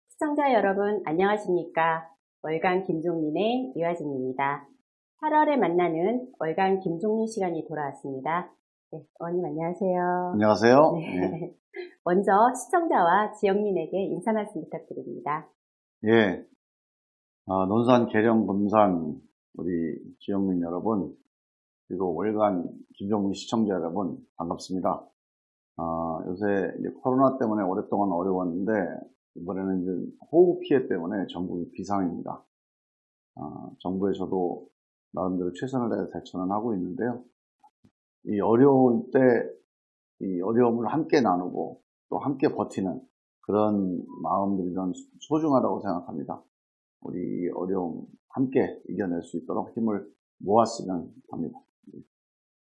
시청자 여러분 안녕하십니까? 월간 김종민의 유아진입니다. 8월에 만나는 월간 김종민 시간이 돌아왔습니다. 네, 의원님 안녕하세요. 안녕하세요. 네. 먼저 시청자와 지역민에게 인사 말씀 부탁드립니다. 예, 논산, 계령, 금산 우리 지역민 여러분, 그리고 월간 김종민 시청자 여러분 반갑습니다. 요새 이제 코로나 때문에 오랫동안 어려웠는데 이번에는 이제 호우 피해 때문에 전국이 비상입니다. 정부에서도 나름대로 최선을 다해 대처는 하고 있는데요. 이 어려울 때 이 어려움을 함께 나누고 또 함께 버티는 그런 마음들이 좀 소중하다고 생각합니다. 우리 이 어려움 함께 이겨낼 수 있도록 힘을 모았으면 합니다.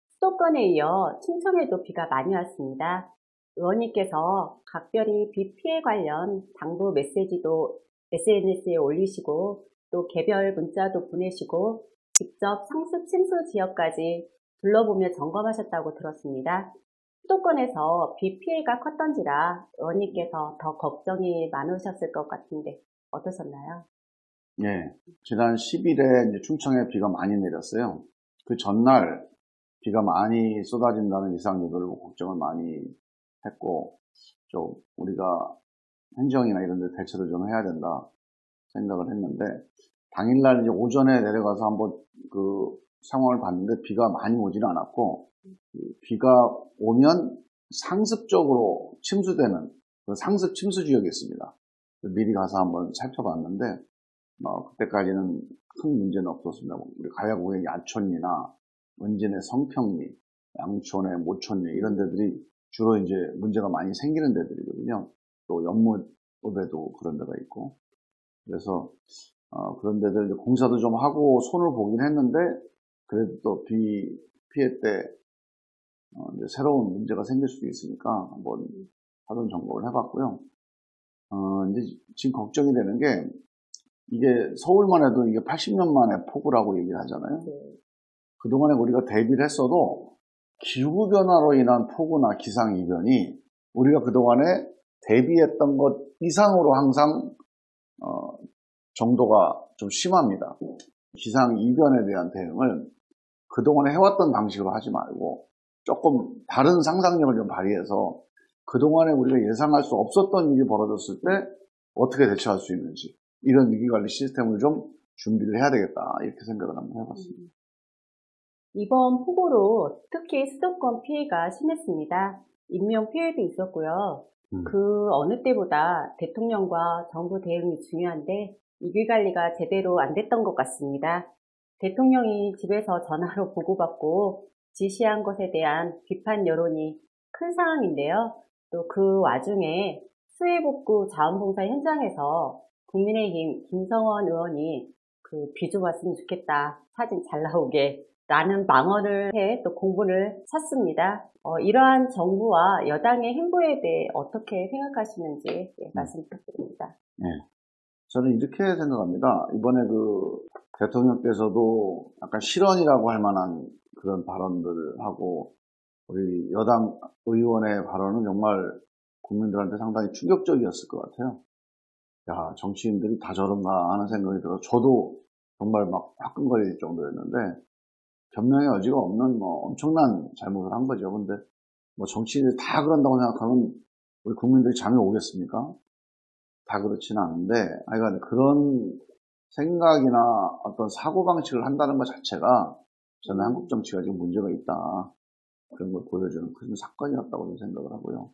수도권에 이어 충청에도 비가 많이 왔습니다. 의원님께서 각별히 비 피해 관련 당부 메시지도 SNS에 올리시고 또 개별 문자도 보내시고 직접 상습 침수 지역까지 둘러보며 점검하셨다고 들었습니다. 수도권에서 비 피해가 컸던지라 의원님께서 더 걱정이 많으셨을 것 같은데 어떠셨나요? 예, 지난 10일에 이제 충청에 비가 많이 내렸어요. 그 전날 비가 많이 쏟아진다는 이상 요구를 걱정을 많이 했고, 좀 우리가 행정이나 이런 데 대처를 좀 해야 된다 생각을 했는데, 당일날 이제 오전에 내려가서 한번 그 상황을 봤는데 비가 많이 오지는 않았고, 비가 오면 상습적으로 침수되는 그 상습 침수 지역이 있습니다. 미리 가서 한번 살펴봤는데, 그때까지는 큰 문제는 없었습니다. 우리 가야구의 야촌리나 원진의 성평리, 양촌의 모촌리 이런 데들이 주로 이제 문제가 많이 생기는 데들이거든요. 또 연못읍에도 그런 데가 있고. 그래서 그런 데들 공사도 좀 하고 손을 보긴 했는데 그래도 또 비 피해 때 이제 새로운 문제가 생길 수도 있으니까 한번 사전 점검을 해봤고요. 이제 지금 걱정이 되는 게 이게 서울만 해도 이게 80년 만에 폭우라고 얘기를 하잖아요. 그동안에 우리가 대비를 했어도 기후변화로 인한 폭우나 기상이변이 우리가 그동안에 대비했던 것 이상으로 항상 정도가 좀 심합니다. 기상이변에 대한 대응을 그동안에 해왔던 방식으로 하지 말고 조금 다른 상상력을 좀 발휘해서 그동안에 우리가 예상할 수 없었던 일이 벌어졌을 때 어떻게 대처할 수 있는지 이런 위기관리 시스템을 좀 준비를 해야 되겠다 이렇게 생각을 한번 해봤습니다. 이번 폭우로 특히 수도권 피해가 심했습니다. 인명 피해도 있었고요. 그 어느 때보다 대통령과 정부 대응이 중요한데 위기관리가 제대로 안 됐던 것 같습니다. 대통령이 집에서 전화로 보고받고 지시한 것에 대한 비판 여론이 큰 상황인데요. 또 그 와중에 수해복구 자원봉사 현장에서 국민의힘 김성원 의원이 비 좀 왔으면 좋겠다. 사진 잘 나오게. 라는 망언을 해 또 공분을 샀습니다. 이러한 정부와 여당의 행보에 대해 어떻게 생각하시는지 말씀 부탁드립니다. 네. 저는 이렇게 생각합니다. 이번에 그 대통령께서도 약간 실언이라고 할 만한 그런 발언들을 하고 우리 여당 의원의 발언은 정말 국민들한테 상당히 충격적이었을 것 같아요. 야, 정치인들이 다 저런가 하는 생각이 들어서 저도 정말 막 화끈거릴 정도였는데 변명의 여지가 없는 엄청난 잘못을 한 거죠. 근데 정치인들이 다 그런다고 생각하면 우리 국민들이 잠이 오겠습니까? 다 그렇지는 않은데 하여간 그런 생각이나 어떤 사고방식을 한다는 것 자체가 저는 한국 정치가 지금 문제가 있다. 그런 걸 보여주는 큰 사건이었다고 생각을 하고요.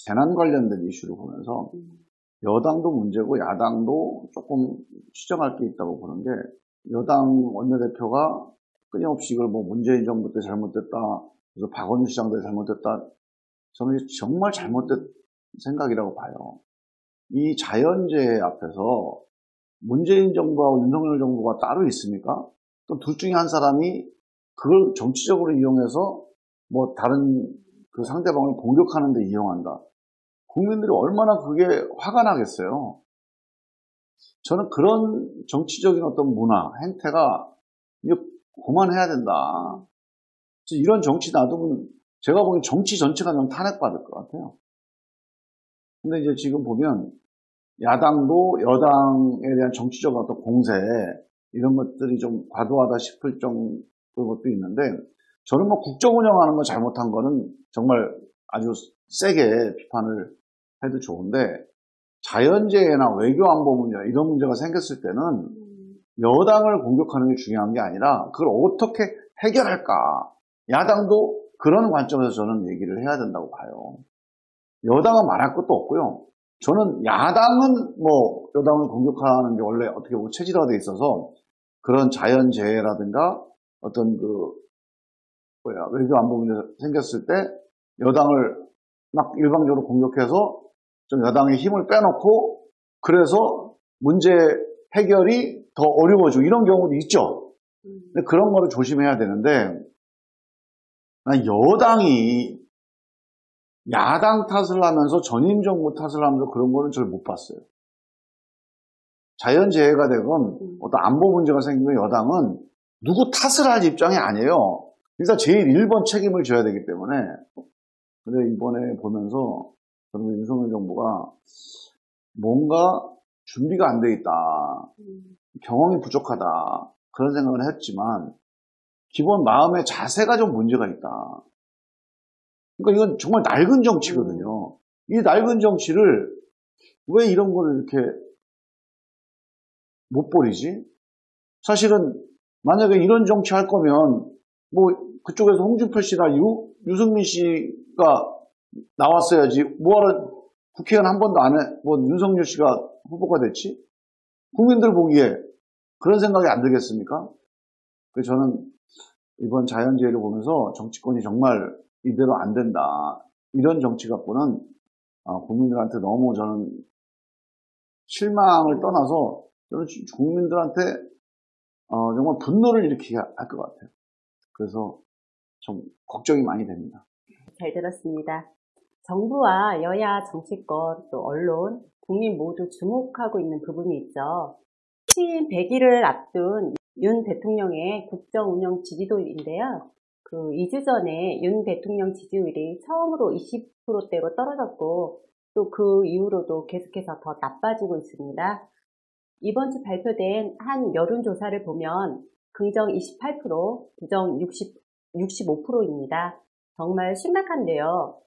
재난 관련된 이슈를 보면서 여당도 문제고 야당도 조금 시정할 게 있다고 보는 게 여당 원내대표가 끊임없이 이걸 문재인 정부 때 잘못됐다. 그래서 박원순 시장 때 잘못됐다. 저는 정말 잘못된 생각이라고 봐요. 이 자연재해 앞에서 문재인 정부와 윤석열 정부가 따로 있습니까? 또 둘 중에 한 사람이 그걸 정치적으로 이용해서 뭐 다른 그 상대방을 공격하는 데 이용한다. 국민들이 얼마나 그게 화가 나겠어요. 저는 그런 정치적인 어떤 문화, 행태가 이제 그만해야 된다. 이런 정치 놔두면 제가 보기엔 정치 전체가 좀 탄핵받을 것 같아요. 근데 이제 지금 보면 야당도 여당에 대한 정치적 어떤 공세 이런 것들이 좀 과도하다 싶을 정도의 것도 있는데 저는 뭐 국정 운영하는 거 잘못한 거는 정말 아주 세게 비판을 해도 좋은데 자연재해나 외교 안보 문제 이런 문제가 생겼을 때는 여당을 공격하는 게 중요한 게 아니라 그걸 어떻게 해결할까. 야당도 그런 관점에서 저는 얘기를 해야 된다고 봐요. 여당은 말할 것도 없고요. 저는 야당은 뭐 여당을 공격하는 게 원래 어떻게 보면 체질화되어 있어서 그런 자연재해라든가 어떤 외교 안보 문제 생겼을 때 여당을 막 일방적으로 공격해서 좀 여당의 힘을 빼놓고 그래서 문제 해결이 더 어려워지고 이런 경우도 있죠. 근데 그런 거를 조심해야 되는데 여당이 야당 탓을 하면서 전임 정부 탓을 하면서 그런 거는 잘 못 봤어요. 자연재해가 되건 어떤 안보 문제가 생기면 여당은 누구 탓을 할 입장이 아니에요. 일단 제일 1번 책임을 져야 되기 때문에. 근데 이번에 보면서 저는 윤석열 정부가 뭔가 준비가 안 돼 있다. 경험이 부족하다. 그런 생각을 했지만 기본 마음의 자세가 좀 문제가 있다. 그러니까 이건 정말 낡은 정치거든요. 이 낡은 정치를 왜 이런 걸 이렇게 못 버리지? 사실은 만약에 이런 정치 할 거면 뭐 그쪽에서 홍준표 씨나 유승민 씨가 나왔어야지. 뭐하러 국회의원 한 번도 안 해? 뭐 윤석열 씨가 후보가 됐지? 국민들 보기에 그런 생각이 안 들겠습니까? 그래서 저는 이번 자연재해를 보면서 정치권이 정말 이대로 안 된다. 이런 정치 갖고는 국민들한테 너무 저는 실망을 떠나서 저는 국민들한테 정말 분노를 일으키게 할 것 같아요. 그래서 좀 걱정이 많이 됩니다. 잘 들었습니다. 정부와 여야 정치권 또 언론, 국민 모두 주목하고 있는 부분이 있죠. 취임 100일을 앞둔 윤 대통령의 국정 운영 지지도인데요. 2주 전에 윤 대통령 지지율이 처음으로 20%대로 떨어졌고 또 그 이후로도 계속해서 더 나빠지고 있습니다. 이번 주 발표된 한 여론조사를 보면 긍정 28%, 부정 65%입니다. 정말 심각한데요.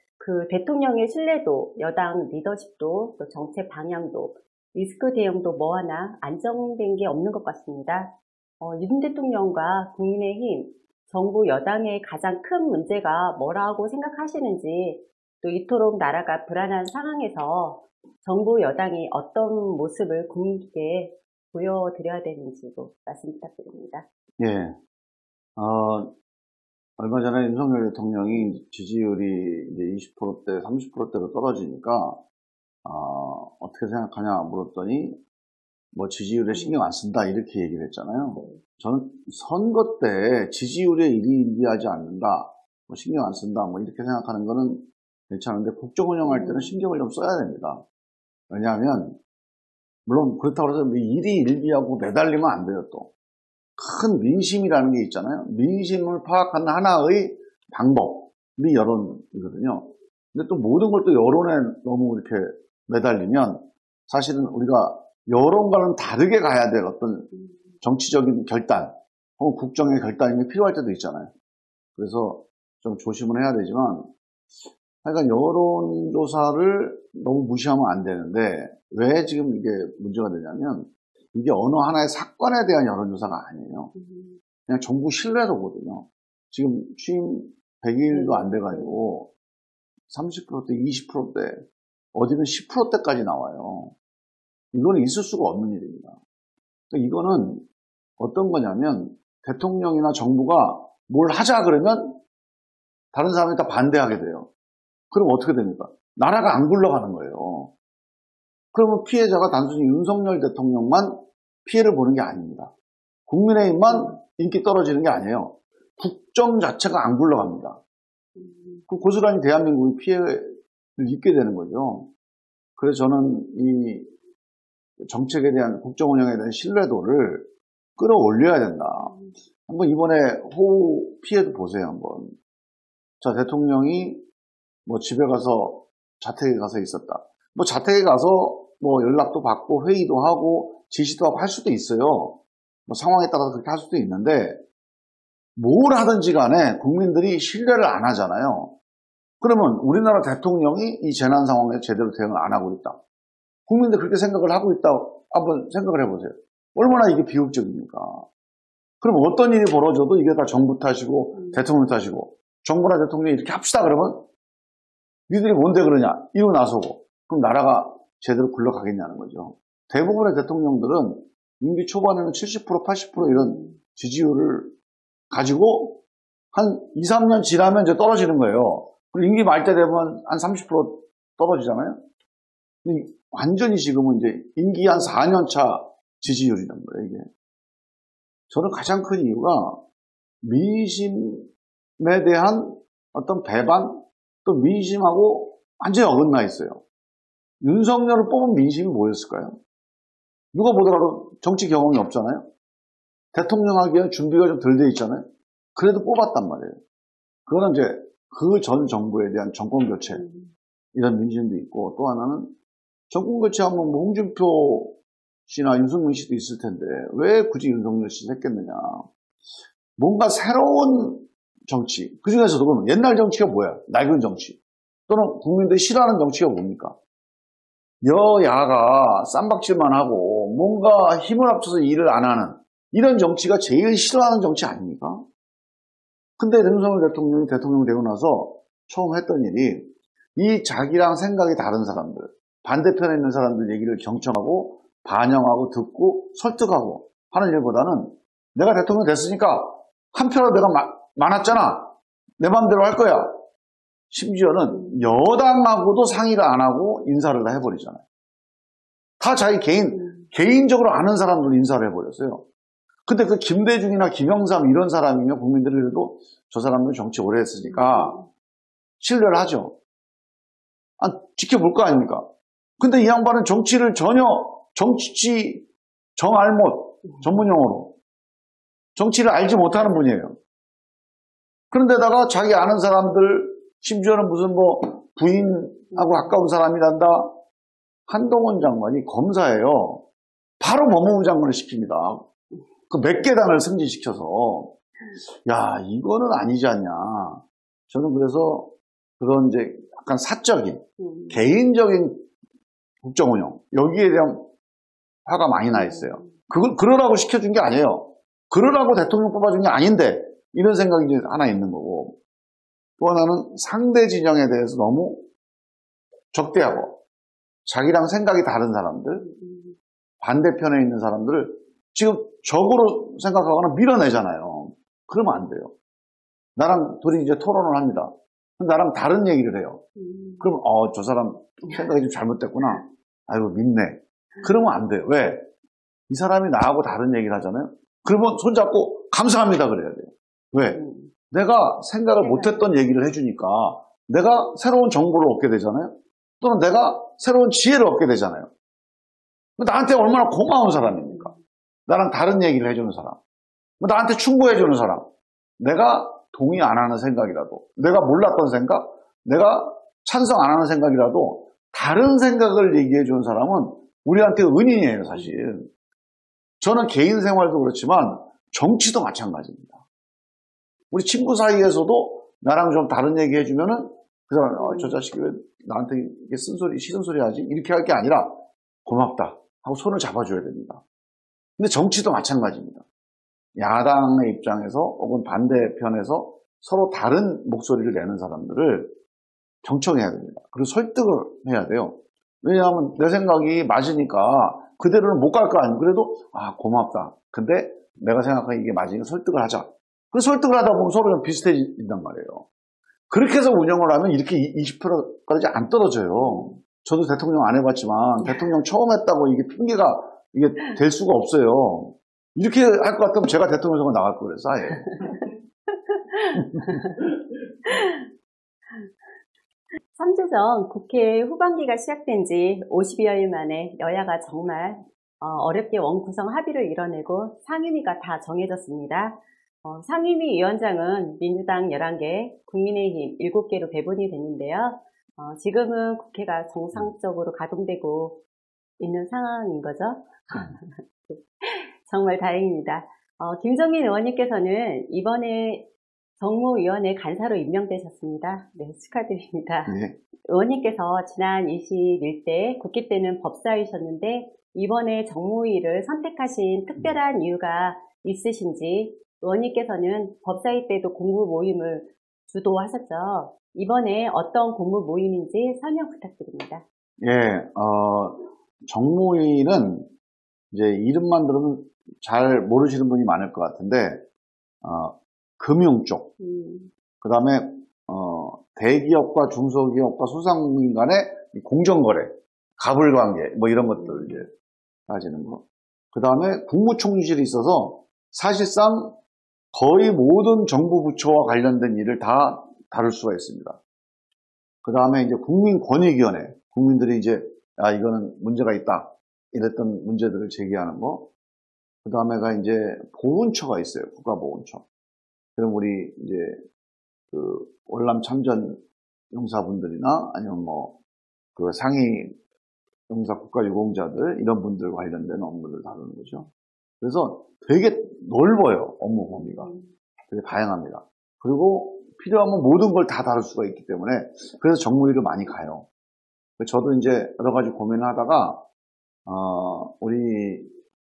대통령의 신뢰도, 여당 리더십도, 또 정책 방향도, 리스크 대응도 뭐 하나 안정된 게 없는 것 같습니다. 윤 대통령과 국민의힘, 정부 여당의 가장 큰 문제가 뭐라고 생각하시는지, 또 이토록 나라가 불안한 상황에서 정부 여당이 어떤 모습을 국민께 보여드려야 되는지도 말씀 부탁드립니다. 예. 얼마 전에 윤석열 대통령이 지지율이 이제 20%대, 30%대로 떨어지니까, 어떻게 생각하냐 물었더니, 뭐 지지율에 신경 안 쓴다, 이렇게 얘기를 했잖아요. 저는 선거 때 지지율에 일희일비하지 않는다, 뭐 신경 안 쓴다, 뭐 이렇게 생각하는 거는 괜찮은데, 국정 운영할 때는 신경을 좀 써야 됩니다. 왜냐하면, 물론 그렇다고 해서 일희일비하고 매달리면 안 돼요, 또. 큰 민심이라는 게 있잖아요. 민심을 파악하는 하나의 방법이 여론이거든요. 근데 또 모든 걸 또 여론에 너무 이렇게 매달리면 사실은 우리가 여론과는 다르게 가야 될 어떤 정치적인 결단 혹은 국정의 결단이 필요할 때도 있잖아요. 그래서 좀 조심을 해야 되지만 하여간 여론조사를 너무 무시하면 안 되는데 왜 지금 이게 문제가 되냐면 이게 어느 하나의 사건에 대한 여론조사가 아니에요. 그냥 정부 신뢰도거든요. 지금 취임 100일도 안 돼가지고 30%대, 20%대, 어디는 10%대까지 나와요. 이거는 있을 수가 없는 일입니다. 그러니까 이거는 어떤 거냐면 대통령이나 정부가 뭘 하자 그러면 다른 사람이 다 반대하게 돼요. 그럼 어떻게 됩니까? 나라가 안 굴러가는 거예요. 그러면 피해자가 단순히 윤석열 대통령만 피해를 보는 게 아닙니다. 국민의힘만 인기 떨어지는 게 아니에요. 국정 자체가 안 굴러갑니다. 그 고스란히 대한민국이 피해를 입게 되는 거죠. 그래서 저는 이 정책에 대한 국정 운영에 대한 신뢰도를 끌어올려야 된다. 한번 이번에 호우 피해도 보세요. 한번. 자, 대통령이 뭐 집에 가서 자택에 가서 있었다. 뭐 자택에 가서 뭐 연락도 받고 회의도 하고 지시도 하고 할 수도 있어요. 뭐 상황에 따라서 그렇게 할 수도 있는데 뭘 하든지 간에 국민들이 신뢰를 안 하잖아요. 그러면 우리나라 대통령이 이 재난 상황에 제대로 대응을 안 하고 있다. 국민들 그렇게 생각을 하고 있다. 한번 생각을 해보세요. 얼마나 이게 비극적입니까? 그럼 어떤 일이 벌어져도 이게 다 정부 탓이고 대통령 탓이고 정부나 대통령이 이렇게 합시다 그러면 니들이 뭔데 그러냐 이러고 나서고 그럼 나라가 제대로 굴러가겠냐는 거죠. 대부분의 대통령들은 임기 초반에는 70% 80% 이런 지지율을 가지고 한 2, 3년 지나면 이제 떨어지는 거예요. 그리고 임기 말 때 되면 한 30% 떨어지잖아요. 완전히 지금은 이제 임기 한 4년 차 지지율이란 거예요, 이게. 저는 가장 큰 이유가 민심에 대한 어떤 배반, 또 민심하고 완전히 어긋나 있어요. 윤석열을 뽑은 민심이 뭐였을까요? 누가 보더라도 정치 경험이 없잖아요. 대통령 하기에는 준비가 좀 덜 돼 있잖아요. 그래도 뽑았단 말이에요. 그거는 이제 그 전 정부에 대한 정권 교체 이런 민심도 있고 또 하나는 정권 교체하면 뭐 홍준표 씨나 윤석열 씨도 있을 텐데 왜 굳이 윤석열 씨 했겠느냐. 뭔가 새로운 정치, 그중에서도 그러면 옛날 정치가 뭐야? 낡은 정치. 또는 국민들이 싫어하는 정치가 뭡니까? 여야가 쌈박질만 하고 뭔가 힘을 합쳐서 일을 안 하는 이런 정치가 제일 싫어하는 정치 아닙니까? 근데 윤석열 대통령이 대통령 되고 나서 처음 했던 일이 이 자기랑 생각이 다른 사람들, 반대편에 있는 사람들 얘기를 경청하고 반영하고 듣고 설득하고 하는 일보다는 내가 대통령 됐으니까 한 표로 내가 많았잖아. 내 마음대로 할 거야. 심지어는 여당하고도 상의를 안 하고 인사를 다 해버리잖아요. 다 자기 개인적으로 아는 사람들로 인사를 해버렸어요. 근데 그 김대중이나 김영삼 이런 사람이면 국민들이 그래도 저 사람은 정치 오래 했으니까 신뢰를 하죠. 지켜볼 거 아닙니까? 근데 이 양반은 정치를 전혀 정치치 정알못 전문용어로 정치를 알지 못하는 분이에요. 그런데다가 자기 아는 사람들 심지어는 무슨 뭐 부인하고 가까운 사람이란다. 한동훈 장관이 검사예요. 바로 법무부 장관을 시킵니다. 그 몇 개 단을 승진시켜서 야 이거는 아니지 않냐. 저는 그래서 그런 이제 약간 사적인 개인적인 국정운영 여기에 대한 화가 많이 나 있어요. 그걸 그러라고 시켜준 게 아니에요. 그러라고 대통령 뽑아준 게 아닌데 이런 생각이 이제 하나 있는 거고 또 하나는 상대 진영에 대해서 너무 적대하고 자기랑 생각이 다른 사람들 반대편에 있는 사람들을 지금 적으로 생각하거나 밀어내잖아요. 그러면 안 돼요. 나랑 둘이 이제 토론을 합니다. 나랑 다른 얘기를 해요. 그러면 저 사람 생각이 좀 잘못됐구나. 아이고 믿네. 그러면 안 돼요. 왜? 이 사람이 나하고 다른 얘기를 하잖아요. 그러면 손잡고 감사합니다 그래야 돼요. 왜? 내가 생각을 못했던 얘기를 해주니까 내가 새로운 정보를 얻게 되잖아요. 또는 내가 새로운 지혜를 얻게 되잖아요. 나한테 얼마나 고마운 사람입니까? 나랑 다른 얘기를 해주는 사람. 나한테 충고해주는 사람. 내가 동의 안 하는 생각이라도 내가 몰랐던 생각, 내가 찬성 안 하는 생각이라도 다른 생각을 얘기해주는 사람은 우리한테 은인이에요 사실. 저는 개인 생활도 그렇지만 정치도 마찬가지입니다. 우리 친구 사이에서도 나랑 좀 다른 얘기 해주면은 그 사람 저 자식이 왜 나한테 이게 쓴소리 시큰소리 하지? 이렇게 할 게 아니라 고맙다 하고 손을 잡아줘야 됩니다. 근데 정치도 마찬가지입니다. 야당의 입장에서 혹은 반대편에서 서로 다른 목소리를 내는 사람들을 경청해야 됩니다. 그리고 설득을 해야 돼요. 왜냐하면 내 생각이 맞으니까 그대로는 못 갈 거 아니에요. 그래도 고맙다. 근데 내가 생각하기에 이게 맞으니까 설득을 하자. 그래서 설득을 하다 보면 서로 좀 비슷해진단 말이에요. 그렇게 해서 운영을 하면 이렇게 20%까지 안 떨어져요. 저도 대통령 안 해봤지만 대통령 처음 했다고 이게 핑계가 이게 될 수가 없어요. 이렇게 할 것 같으면 제가 대통령 선거 나갈 거예요. 아예. (3주) 전 국회 후반기가 시작된 지 50여일 만에 여야가 정말 어렵게 원구성 합의를 이뤄내고 상임위가 다 정해졌습니다. 상임위 위원장은 민주당 11개, 국민의힘 7개로 배분이 됐는데요. 지금은 국회가 정상적으로 가동되고 있는 상황인 거죠. 정말 다행입니다. 김종민 의원님께서는 이번에 정무위원회 간사로 임명되셨습니다. 네, 축하드립니다. 네. 의원님께서 지난 21대 국회 때는 법사위셨는데 이번에 정무위를 선택하신 특별한 이유가 있으신지, 의원님께서는 법사위 때도 공부 모임을 주도하셨죠. 이번에 어떤 공부 모임인지 설명 부탁드립니다. 예, 정무위는 이제 이름만 들으면 잘 모르시는 분이 많을 것 같은데, 금융 쪽, 그 다음에, 대기업과 중소기업과 소상공인 간의 공정거래, 가불관계, 뭐 이런 것들 이제 따지는 거. 그 다음에 국무총실이 있어서 사실상 거의 모든 정부 부처와 관련된 일을 다 다룰 수가 있습니다. 그 다음에 이제 국민권익위원회, 국민들이 이제, 이거는 문제가 있다. 이랬던 문제들을 제기하는 거. 그 다음에가 이제 보훈처가 있어요. 국가보훈처. 그럼 우리 이제 그 월남 참전 용사분들이나 아니면 뭐 그 상위 용사 국가유공자들 이런 분들 관련된 업무를 다루는 거죠. 그래서 되게 넓어요. 업무 범위가. 되게 다양합니다. 그리고 필요하면 모든 걸 다 다룰 수가 있기 때문에 그래서 정무위를 많이 가요. 저도 이제 여러 가지 고민을 하다가 우리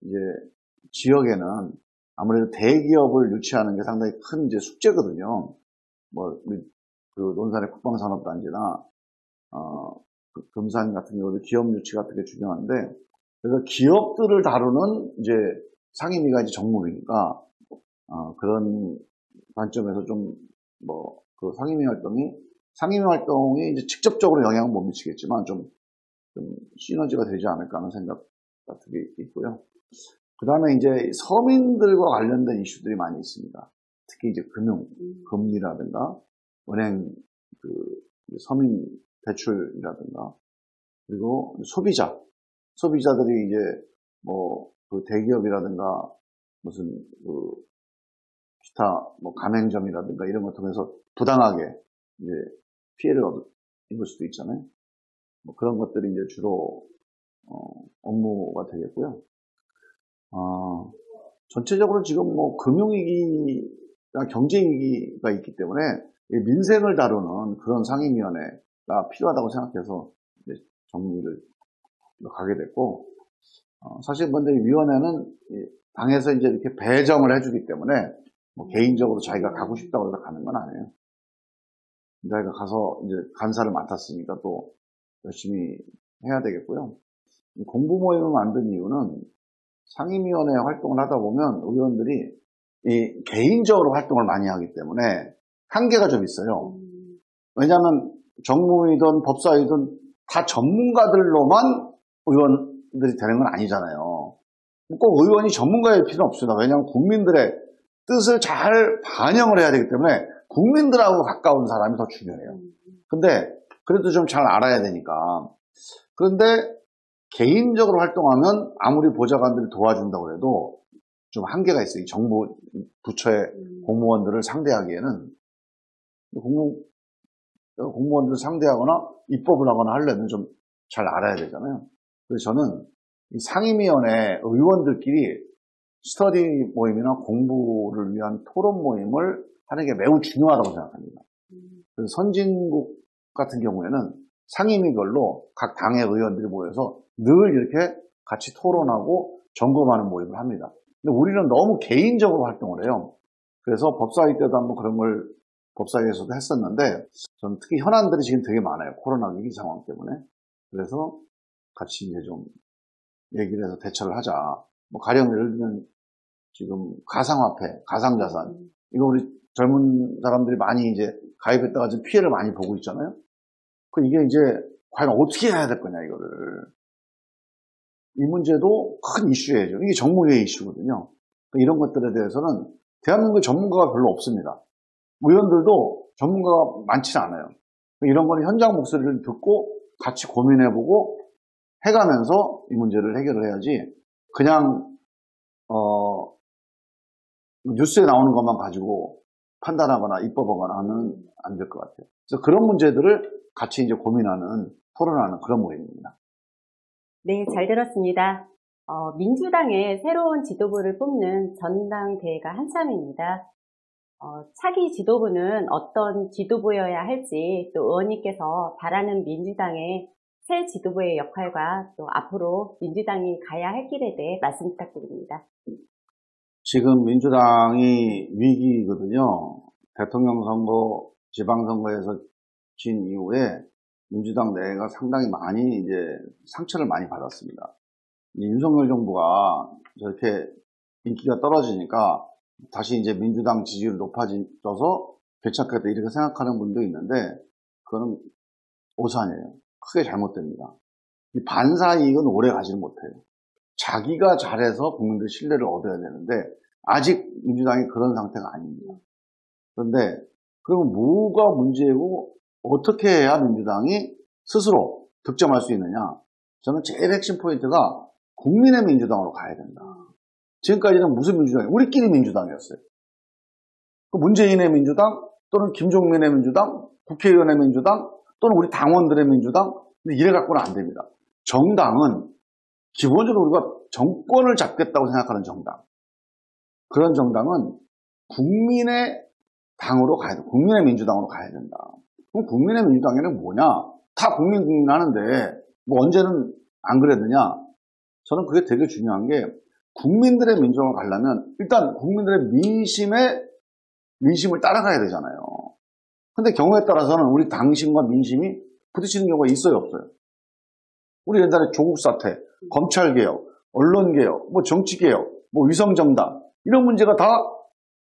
이제 지역에는 아무래도 대기업을 유치하는 게 상당히 큰 이제 숙제거든요. 뭐 우리 그 논산의 국방산업단지나 그 금산 같은 경우도 기업 유치 같은 게 중요한데, 그래서 기업들을 다루는 이제 상임위가 이제 정무위니까 그런 관점에서 좀 뭐 그 상임위 활동이 이제 직접적으로 영향은 못 미치겠지만 좀 시너지가 되지 않을까 하는 생각 같은 게 있고요. 그 다음에 이제 서민들과 관련된 이슈들이 많이 있습니다. 특히 이제 금리라든가 은행 서민 대출이라든가 그리고 소비자들이 이제 뭐 그 대기업이라든가 무슨 그 기타 뭐 가맹점이라든가 이런 걸 통해서 부당하게 이제 피해를 입을 수도 있잖아요. 뭐 그런 것들이 이제 주로 업무가 되겠고요. 전체적으로 지금 뭐 금융위기나 경제위기가 있기 때문에 민생을 다루는 그런 상임위원회가 필요하다고 생각해서 이제 정무위를 가게 됐고, 사실 근데 위원회는 당에서 이제 이렇게 배정을 해주기 때문에 뭐 개인적으로 자기가 가고 싶다고 해서 가는 건 아니에요. 자기가 가서 이제 간사를 맡았으니까 또 열심히 해야 되겠고요. 공부 모임을 만든 이유는 상임위원회 활동을 하다 보면 의원들이 개인적으로 활동을 많이 하기 때문에 한계가 좀 있어요. 왜냐하면 정무위든 법사위든 다 전문가들로만 의원들이 되는 건 아니잖아요. 꼭 의원이 전문가일 필요는 없습니다. 왜냐하면 국민들의 뜻을 잘 반영을 해야 되기 때문에 국민들하고 가까운 사람이 더 중요해요. 근데 그래도 좀 잘 알아야 되니까. 그런데 개인적으로 활동하면 아무리 보좌관들이 도와준다고 해도 좀 한계가 있어요. 이 정부 부처의 공무원들을 상대하기에는 공무원들을 상대하거나 입법을 하거나 하려면 좀 잘 알아야 되잖아요. 그래서 저는 이 상임위원회 의원들끼리 스터디 모임이나 공부를 위한 토론 모임을 하는 게 매우 중요하다고 생각합니다. 그래서 선진국 같은 경우에는 상임위별로 각 당의 의원들이 모여서 늘 이렇게 같이 토론하고 점검하는 모임을 합니다. 근데 우리는 너무 개인적으로 활동을 해요. 그래서 법사위 때도 한번 그런 걸 법사위에서도 했었는데, 저는 특히 현안들이 지금 되게 많아요. 코로나 위기 상황 때문에. 그래서 같이 이제 좀 얘기를 해서 대처를 하자. 뭐 가령 예를 들면 지금 가상화폐, 가상자산, 이거 우리 젊은 사람들이 많이 이제 가입했다가 지금 피해를 많이 보고 있잖아요. 이게 이제 과연 어떻게 해야 될 거냐, 이거를. 이 문제도 큰 이슈예요. 이게 정무위의 이슈거든요. 이런 것들에 대해서는 대한민국의 전문가가 별로 없습니다. 의원들도 전문가가 많지는 않아요. 이런 거는 현장 목소리를 듣고 같이 고민해보고 해가면서 이 문제를 해결을 해야지 그냥 뉴스에 나오는 것만 가지고 판단하거나 입법하거나 하면 안 될 것 같아요. 그래서 그런 문제들을 같이 이제 고민하는, 토론하는 그런 모임입니다. 네, 잘 들었습니다. 민주당의 새로운 지도부를 뽑는 전당대회가 한참입니다. 차기 지도부는 어떤 지도부여야 할지, 또 의원님께서 바라는 민주당의 새 지도부의 역할과 또 앞으로 민주당이 가야 할 길에 대해 말씀 부탁드립니다. 지금 민주당이 위기거든요. 대통령 선거, 지방선거에서 진 이후에 민주당 내가 상당히 많이 이제 상처를 많이 받았습니다. 윤석열 정부가 저렇게 인기가 떨어지니까 다시 이제 민주당 지지율이 높아져서 괜찮겠다 이렇게 생각하는 분도 있는데 그거는 오산이에요. 크게 잘못됩니다. 이 반사이익은 오래 가지는 못해요. 자기가 잘해서 국민들 신뢰를 얻어야 되는데 아직 민주당이 그런 상태가 아닙니다. 그런데 그러면 뭐가 문제고 어떻게 해야 민주당이 스스로 득점할 수 있느냐? 저는 제일 핵심 포인트가 국민의 민주당으로 가야 된다. 지금까지는 무슨 민주당이에요? 우리끼리 민주당이었어요. 문재인의 민주당 또는 김종민의 민주당, 국회의원의 민주당 또는 우리 당원들의 민주당 근데 이래 갖고는 안 됩니다. 정당은 기본적으로 우리가 정권을 잡겠다고 생각하는 정당. 그런 정당은 국민의 당으로 가야 돼. 국민의 민주당으로 가야 된다. 그럼 국민의 민주당에는 뭐냐? 다 국민 하는데 뭐 언제는 안 그랬느냐? 저는 그게 되게 중요한 게 국민들의 민주당으로 가려면 일단 국민들의 민심을 따라가야 되잖아요. 근데 경우에 따라서는 우리 당심과 민심이 부딪히는 경우가 있어요, 없어요? 우리 옛날에 조국 사태, 검찰개혁, 언론개혁, 뭐 정치개혁, 뭐 위성정당 이런 문제가 다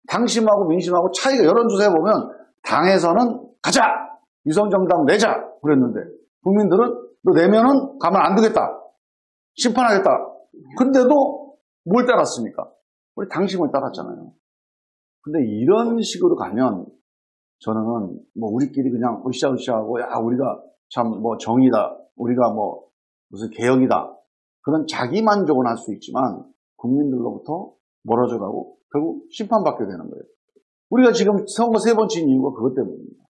당심하고 민심하고 차이가 여론조사에 보면 당에서는 가자! 위성정당 내자! 그랬는데 국민들은 너 내면은 가면 안 되겠다. 심판하겠다. 근데도 뭘 따랐습니까? 우리 당심을 따랐잖아요. 근데 이런 식으로 가면 저는 뭐 우리끼리 그냥 으쌰으쌰하고 야 우리가 참 뭐 정의다. 우리가 뭐 무슨 개혁이다. 그런 자기 만족은 할 수 있지만 국민들로부터 멀어져 가고 결국 심판받게 되는 거예요. 우리가 지금 선거 3번 진 이유가 그것 때문입니다.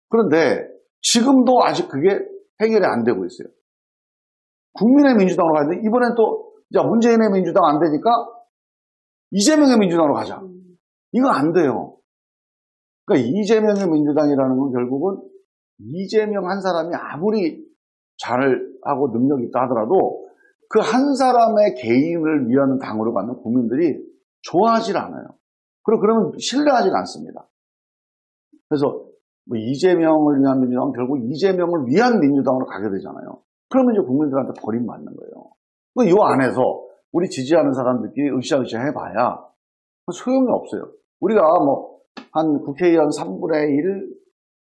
그런데 지금도 아직 그게 해결이 안 되고 있어요. 국민의 민주당으로 가야 돼. 이번엔 또 문재인의 민주당 안 되니까 이재명의 민주당으로 가자. 이거 안 돼요. 그러니까 이재명의 민주당이라는 건 결국은 이재명 한 사람이 아무리 잘하고 능력이 있다 하더라도 그 한 사람의 개인을 위한 당으로 가면 국민들이 좋아하질 않아요. 그러면 신뢰하지 않습니다. 그래서 뭐 이재명을 위한 민주당은 결국 이재명을 위한 민주당으로 가게 되잖아요. 그러면 이제 국민들한테 버림받는 거예요. 이 안에서 우리 지지하는 사람들끼리 으쌰으쌰 해봐야 소용이 없어요. 우리가 뭐 한 국회의원 3분의 1,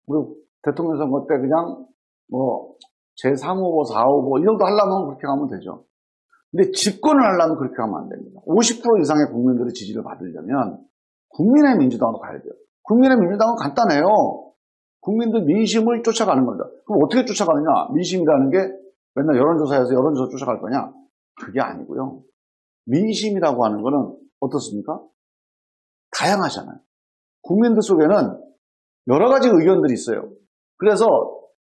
우리 대통령 선거 때 그냥 뭐 제3후보, 4후보 이 정도 하려면 그렇게 가면 되죠. 근데 집권을 하려면 그렇게 하면 안 됩니다. 50% 이상의 국민들의 지지를 받으려면 국민의 민주당으로 가야 돼요. 국민의 민주당은 간단해요. 국민들 민심을 쫓아가는 겁니다. 그럼 어떻게 쫓아가느냐? 민심이라는 게 맨날 여론조사에서 여론조사 쫓아갈 거냐? 그게 아니고요. 민심이라고 하는 거는 어떻습니까? 다양하잖아요. 국민들 속에는 여러 가지 의견들이 있어요. 그래서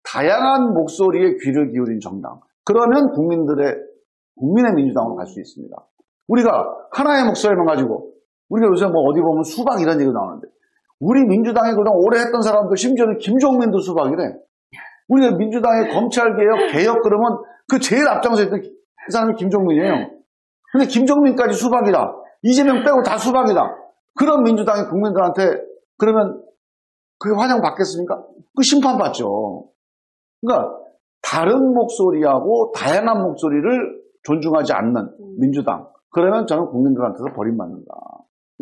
다양한 목소리에 귀를 기울인 정당. 그러면 국민의 민주당으로 갈 수 있습니다. 우리가 하나의 목소리만 가지고 우리가 요새 뭐 어디 보면 수박 이런 얘기가 나오는데 우리 민주당에 그동안 오래 했던 사람들 심지어는 김종민도 수박이래. 우리가 민주당의 검찰개혁, 개혁 그러면 그 제일 앞장서 있던 그 사람이 김종민이에요. 근데 김종민까지 수박이다. 이재명 빼고 다 수박이다. 그런 민주당이 국민들한테 그러면 그게 환영받겠습니까? 그 심판받죠. 그러니까 다른 목소리하고 다양한 목소리를 존중하지 않는 민주당. 그러면 저는 국민들한테서 버림받는다.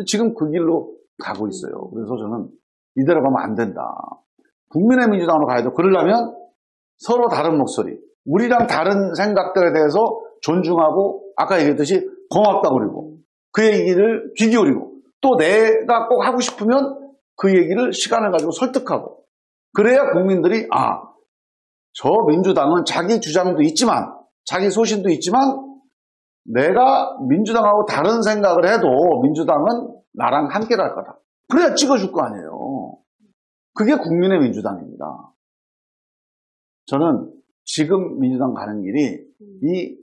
지금 그 길로 가고 있어요. 그래서 저는 이대로 가면 안 된다. 국민의 민주당으로 가야 돼. 그러려면 서로 다른 목소리, 우리랑 다른 생각들에 대해서 존중하고 아까 얘기했듯이 고맙다 그리고 그 얘기를 귀 기울이고 또 내가 꼭 하고 싶으면 그 얘기를 시간을 가지고 설득하고 그래야 국민들이 저 민주당은 자기 주장도 있지만 자기 소신도 있지만 내가 민주당하고 다른 생각을 해도 민주당은 나랑 함께할 거다. 그래야 찍어줄 거 아니에요. 그게 국민의 민주당입니다. 저는 지금 민주당 가는 길이 이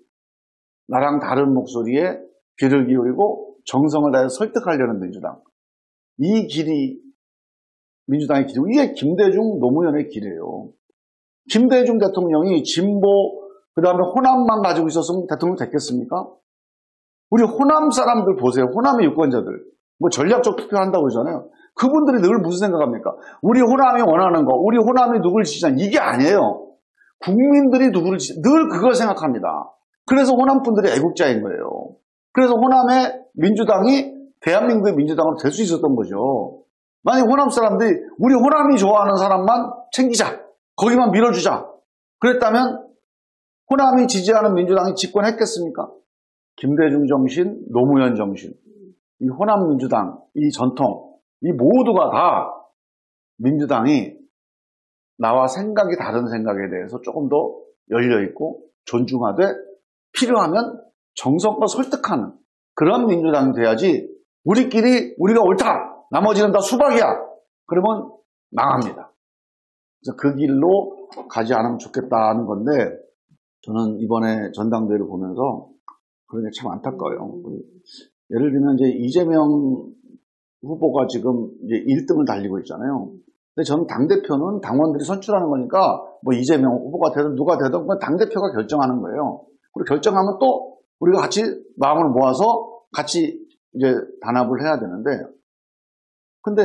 나랑 다른 목소리에 귀를 기울이고 정성을 다해서 설득하려는 민주당. 이 길이 민주당의 길이고 이게 김대중 노무현의 길이에요. 김대중 대통령이 진보 그 다음에 호남만 가지고 있었으면 대통령 됐겠습니까? 우리 호남 사람들 보세요. 호남의 유권자들. 뭐 전략적 투표한다고 그러잖아요. 그분들이 늘 무슨 생각합니까? 우리 호남이 원하는 거, 우리 호남이 누굴 지지하는 이게 아니에요. 국민들이 누구를 늘 그걸 생각합니다. 그래서 호남 분들이 애국자인 거예요. 그래서 호남의 민주당이 대한민국의 민주당으로 될 수 있었던 거죠. 만약 호남 사람들이 우리 호남이 좋아하는 사람만 챙기자. 거기만 밀어주자. 그랬다면 호남이 지지하는 민주당이 집권했겠습니까? 김대중 정신, 노무현 정신, 이 호남 민주당, 이 전통, 이 모두가 다 민주당이 나와 생각이 다른 생각에 대해서 조금 더 열려있고 존중하되 필요하면 정성껏 설득하는 그런 민주당이 돼야지 우리가 옳다. 나머지는 다 수박이야. 그러면 망합니다. 그래서 그 길로 가지 않으면 좋겠다는 건데 저는 이번에 전당대회를 보면서 그런 게 참 안타까워요. 예를 들면 이제 이재명 후보가 지금 이제 1등을 달리고 있잖아요. 근데 저는 당대표는 당원들이 선출하는 거니까 뭐 이재명 후보가 되든 누가 되든 그건 당대표가 결정하는 거예요. 그리고 결정하면 또 우리가 같이 마음을 모아서 같이 이제 단합을 해야 되는데 근데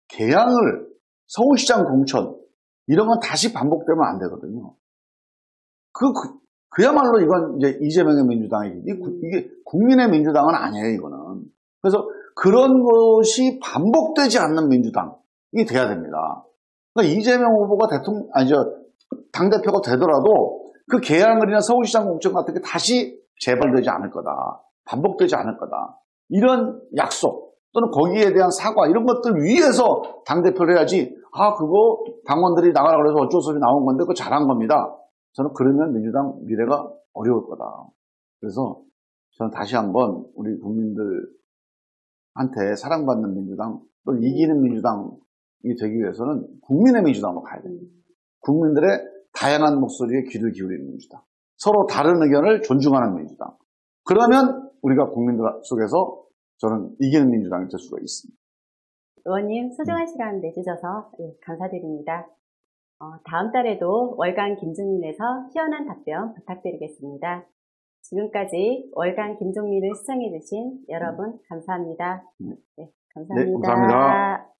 개항을 서울시장 공천 이런 건 다시 반복되면 안 되거든요. 그야말로 이건 이제 이재명의 민주당이지. 이게 국민의 민주당은 아니에요, 이거는. 그래서 그런 것이 반복되지 않는 민주당이 돼야 됩니다. 그러니까 이재명 후보가 당대표가 되더라도 그 개항을이나 서울시장 공천 같은 게 다시 재발되지 않을 거다. 반복되지 않을 거다. 이런 약속 또는 거기에 대한 사과 이런 것들 위해서 당대표를 해야지 그거 당원들이 나가라 그래서 어쩔 수 없이 나온 건데 그거 잘한 겁니다. 저는 그러면 민주당 미래가 어려울 거다. 그래서 저는 다시 한번 우리 국민들한테 사랑받는 민주당 또 이기는 민주당이 되기 위해서는 국민의 민주당으로 가야 됩니다. 국민들의 다양한 목소리에 귀를 기울이는 민주당. 서로 다른 의견을 존중하는 민주당. 그러면 우리가 국민들 속에서 저는 이기는 민주당이 될 수가 있습니다. 의원님 소중한 시간 내주셔서 감사드립니다. 다음 달에도 월간 김종민에서 시원한 답변 부탁드리겠습니다. 지금까지 월간 김종민을 시청해주신 여러분 감사합니다. 네, 감사합니다. 네, 감사합니다.